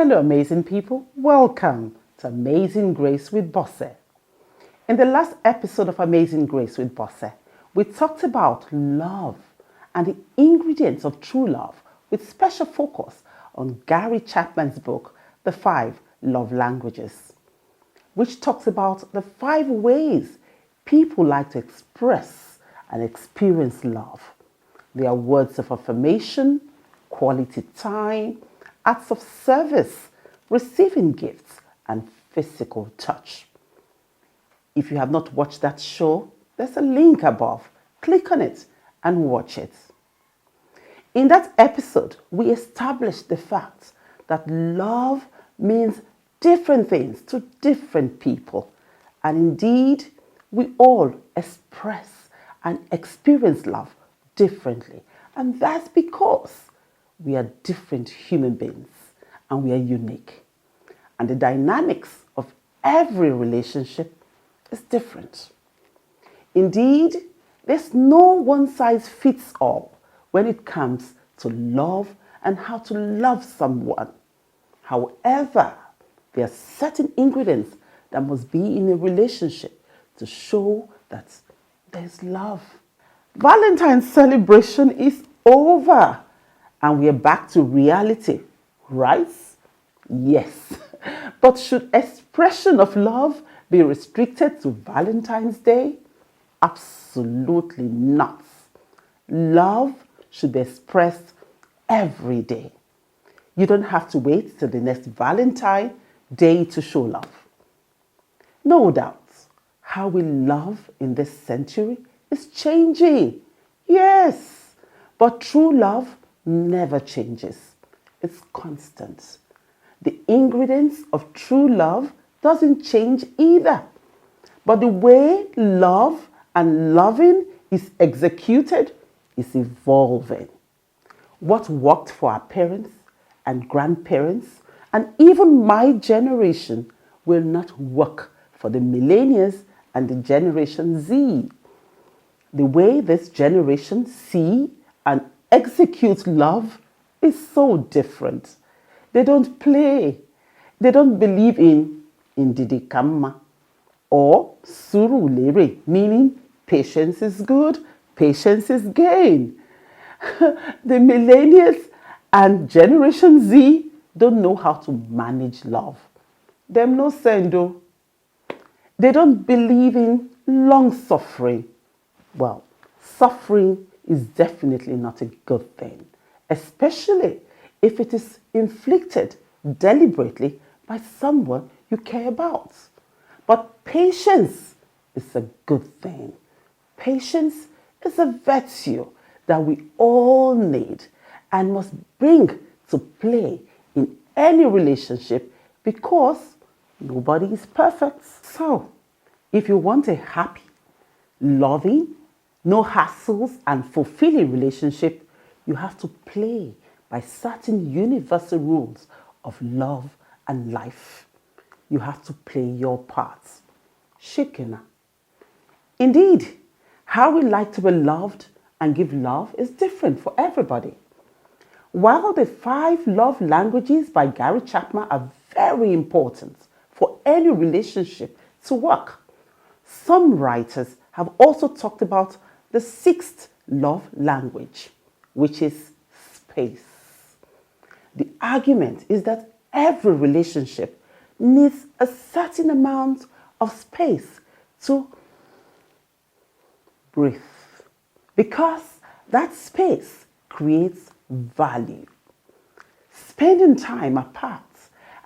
Hello, amazing people. Welcome to Amazing Grace with Bosse. In the last episode of Amazing Grace with Bosse, we talked about love and the ingredients of true love with special focus on Gary Chapman's book, The 5 Love Languages, which talks about the 5 ways people like to express and experience love. They are words of affirmation, quality time, acts of service, receiving gifts, and physical touch. If you have not watched that show, there's a link above. Click on it and watch it. In that episode, we established the fact that love means different things to different people. And indeed, we all express and experience love differently. And that's because we are different human beings and we are unique. And the dynamics of every relationship is different. Indeed, there's no one size fits all when it comes to love and how to love someone. However, there are certain ingredients that must be in a relationship to show that there's love. Valentine's celebration is over and we are back to reality, right? Yes. But should expression of love be restricted to Valentine's Day? Absolutely not. Love should be expressed every day. You don't have to wait till the next Valentine Day to show love. No doubt, how we love in this century is changing. Yes, but true love never changes. It's constant. The ingredients of true love doesn't change either. But the way love and loving is executed is evolving. What worked for our parents and grandparents and even my generation will not work for the millennials and the Generation Z. The way this generation see and execute love is so different. They don't play. They don't believe in indidikama or surulere, meaning patience is good, patience is gain. The millennials and Generation Z don't know how to manage love. Them no sendo. They don't believe in long suffering. Well, suffering is definitely not a good thing, especially if it is inflicted deliberately by someone you care about. But patience is a good thing. Patience is a virtue that we all need and must bring to play in any relationship because nobody is perfect. So, if you want a happy, loving, no hassles and fulfilling relationship, you have to play by certain universal rules of love and life. You have to play your part. Shikina. Indeed, how we like to be loved and give love is different for everybody. While the 5 love languages by Gary Chapman are very important for any relationship to work, some writers have also talked about the 6th love language, which is space. The argument is that every relationship needs a certain amount of space to breathe because that space creates value. Spending time apart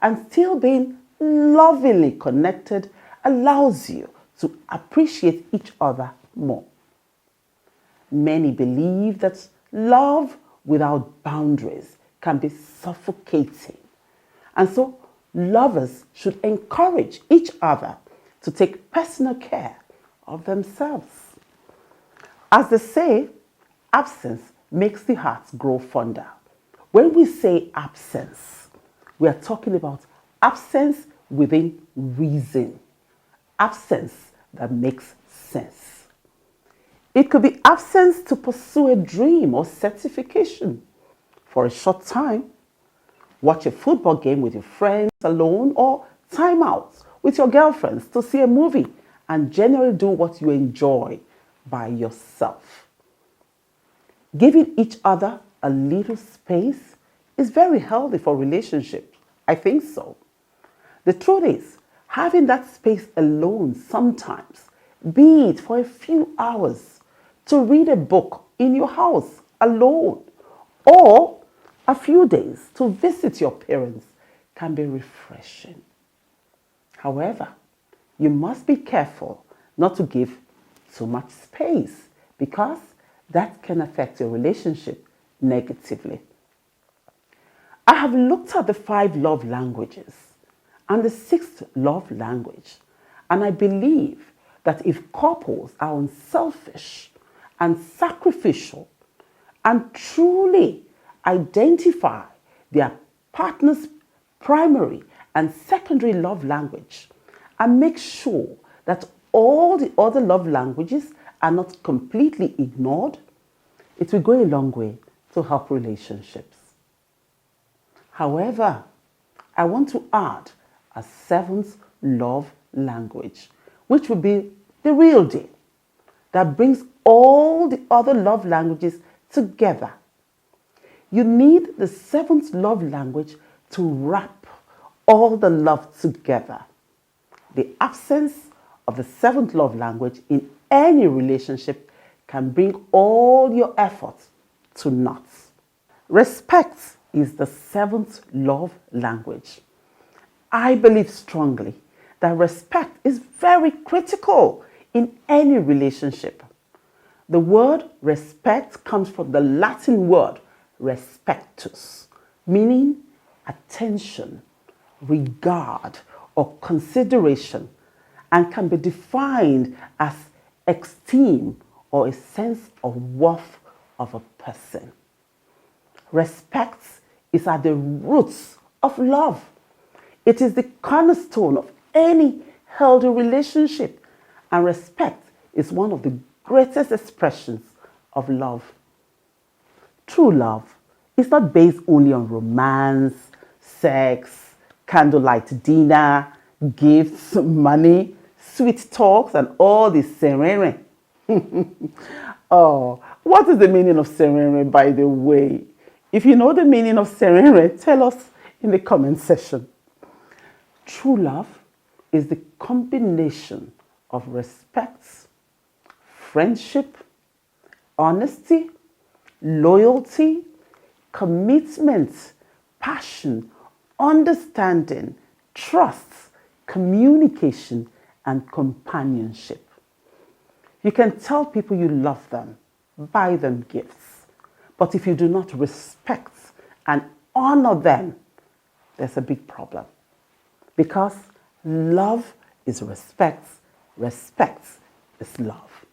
and still being lovingly connected allows you to appreciate each other more. Many believe that love without boundaries can be suffocating. And so lovers should encourage each other to take personal care of themselves. As they say, absence makes the heart grow fonder. When we say absence, we are talking about absence within reason. Absence that makes sense. It could be absence to pursue a dream or certification for a short time, watch a football game with your friends alone, or time out with your girlfriends to see a movie, and generally do what you enjoy by yourself. Giving each other a little space is very healthy for relationships. I think so. The truth is, having that space alone sometimes, be it for a few hours, to read a book in your house alone, or a few days to visit your parents, can be refreshing. However, you must be careful not to give too much space, because that can affect your relationship negatively. I have looked at the 5 love languages and the 6th love language, and I believe that if couples are unselfish and sacrificial and truly identify their partner's primary and secondary love language, and make sure that all the other love languages are not completely ignored, it will go a long way to help relationships. However, I want to add a 7th love language, which will be the real deal, that brings all the other love languages together. You need the 7th love language to wrap all the love together. The absence of the 7th love language in any relationship can bring all your efforts to naught. Respect is the 7th love language. I believe strongly that respect is very critical in any relationship. The word respect comes from the Latin word respectus, meaning attention, regard, or consideration, and can be defined as esteem or a sense of worth of a person. Respect is at the roots of love. It is the cornerstone of any healthy relationship, and respect is one of the greatest expressions of love. True love is not based only on romance, sex, candlelight dinner, gifts, money, sweet talks, and all this serene. Oh, what is the meaning of serene, by the way? If you know the meaning of serene, tell us in the comment section. True love is the combination of respect, friendship, honesty, loyalty, commitment, passion, understanding, trust, communication, and companionship. You can tell people you love them, buy them gifts, but if you do not respect and honor them, there's a big problem. Because love is respect, respect is love.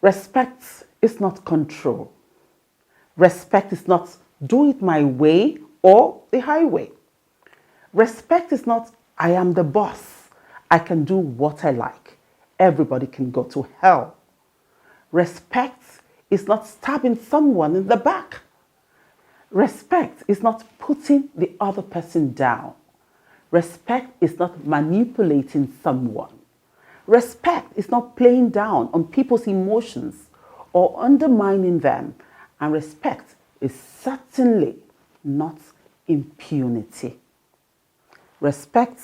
Respect is not control. Respect is not do it my way or the highway. Respect is not I am the boss, I can do what I like, everybody can go to hell. Respect is not stabbing someone in the back. Respect is not putting the other person down. Respect is not manipulating someone. Respect is not playing down on people's emotions or undermining them. And respect is certainly not impunity. Respect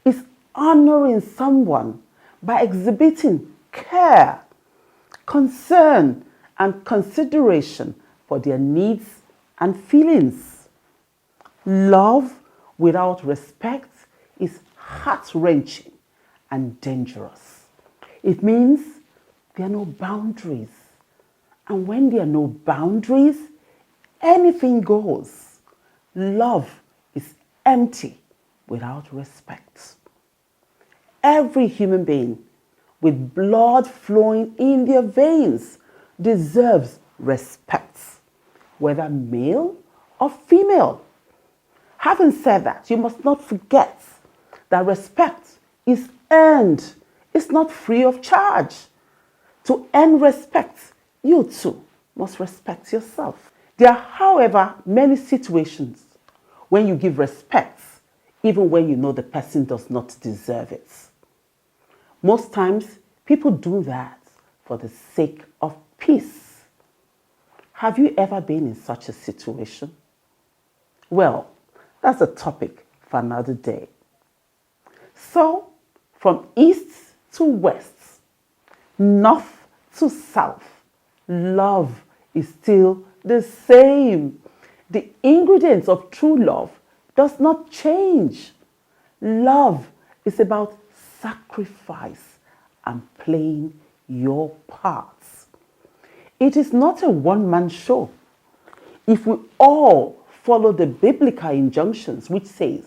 is honoring someone by exhibiting care, concern, and consideration for their needs and feelings. Love without respect is heart-wrenching and dangerous. It means there are no boundaries. And when there are no boundaries, anything goes. Love is empty without respect. Every human being with blood flowing in their veins deserves respect, whether male or female. Having said that, you must not forget that respect is earned. It's not free of charge. To earn respect, you too must respect yourself. There are, however, many situations when you give respect, even when you know the person does not deserve it. Most times, people do that for the sake of peace. Have you ever been in such a situation? Well, that's a topic for another day. So, from east to west, north to south, love is still the same. The ingredients of true love does not change. Love is about sacrifice and playing your parts. It is not a one-man show. If we all follow the biblical injunctions which says,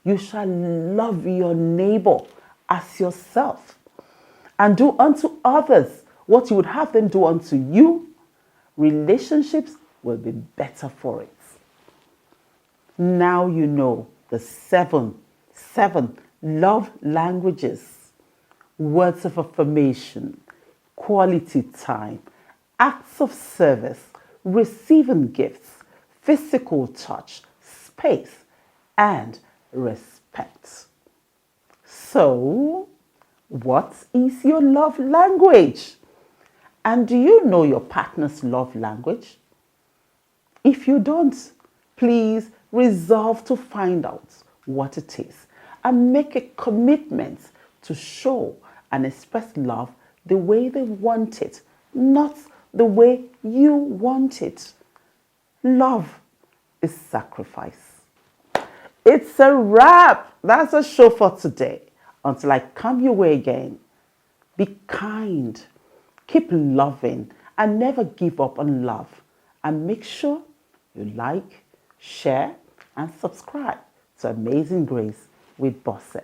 you shall love your neighbor as yourself and do unto others what you would have them do unto you, relationships will be better for it. Now you know the seven love languages: words of affirmation, quality time, acts of service, receiving gifts, physical touch, space, and respect. So, what is your love language? And do you know your partner's love language? If you don't, please resolve to find out what it is and make a commitment to show and express love the way they want it, not the way you want it. Love is sacrifice. It's a wrap. That's a show for today. Until I come your way again, be kind, keep loving, and never give up on love. And make sure you like, share, and subscribe to Amazing Grace with Bosse.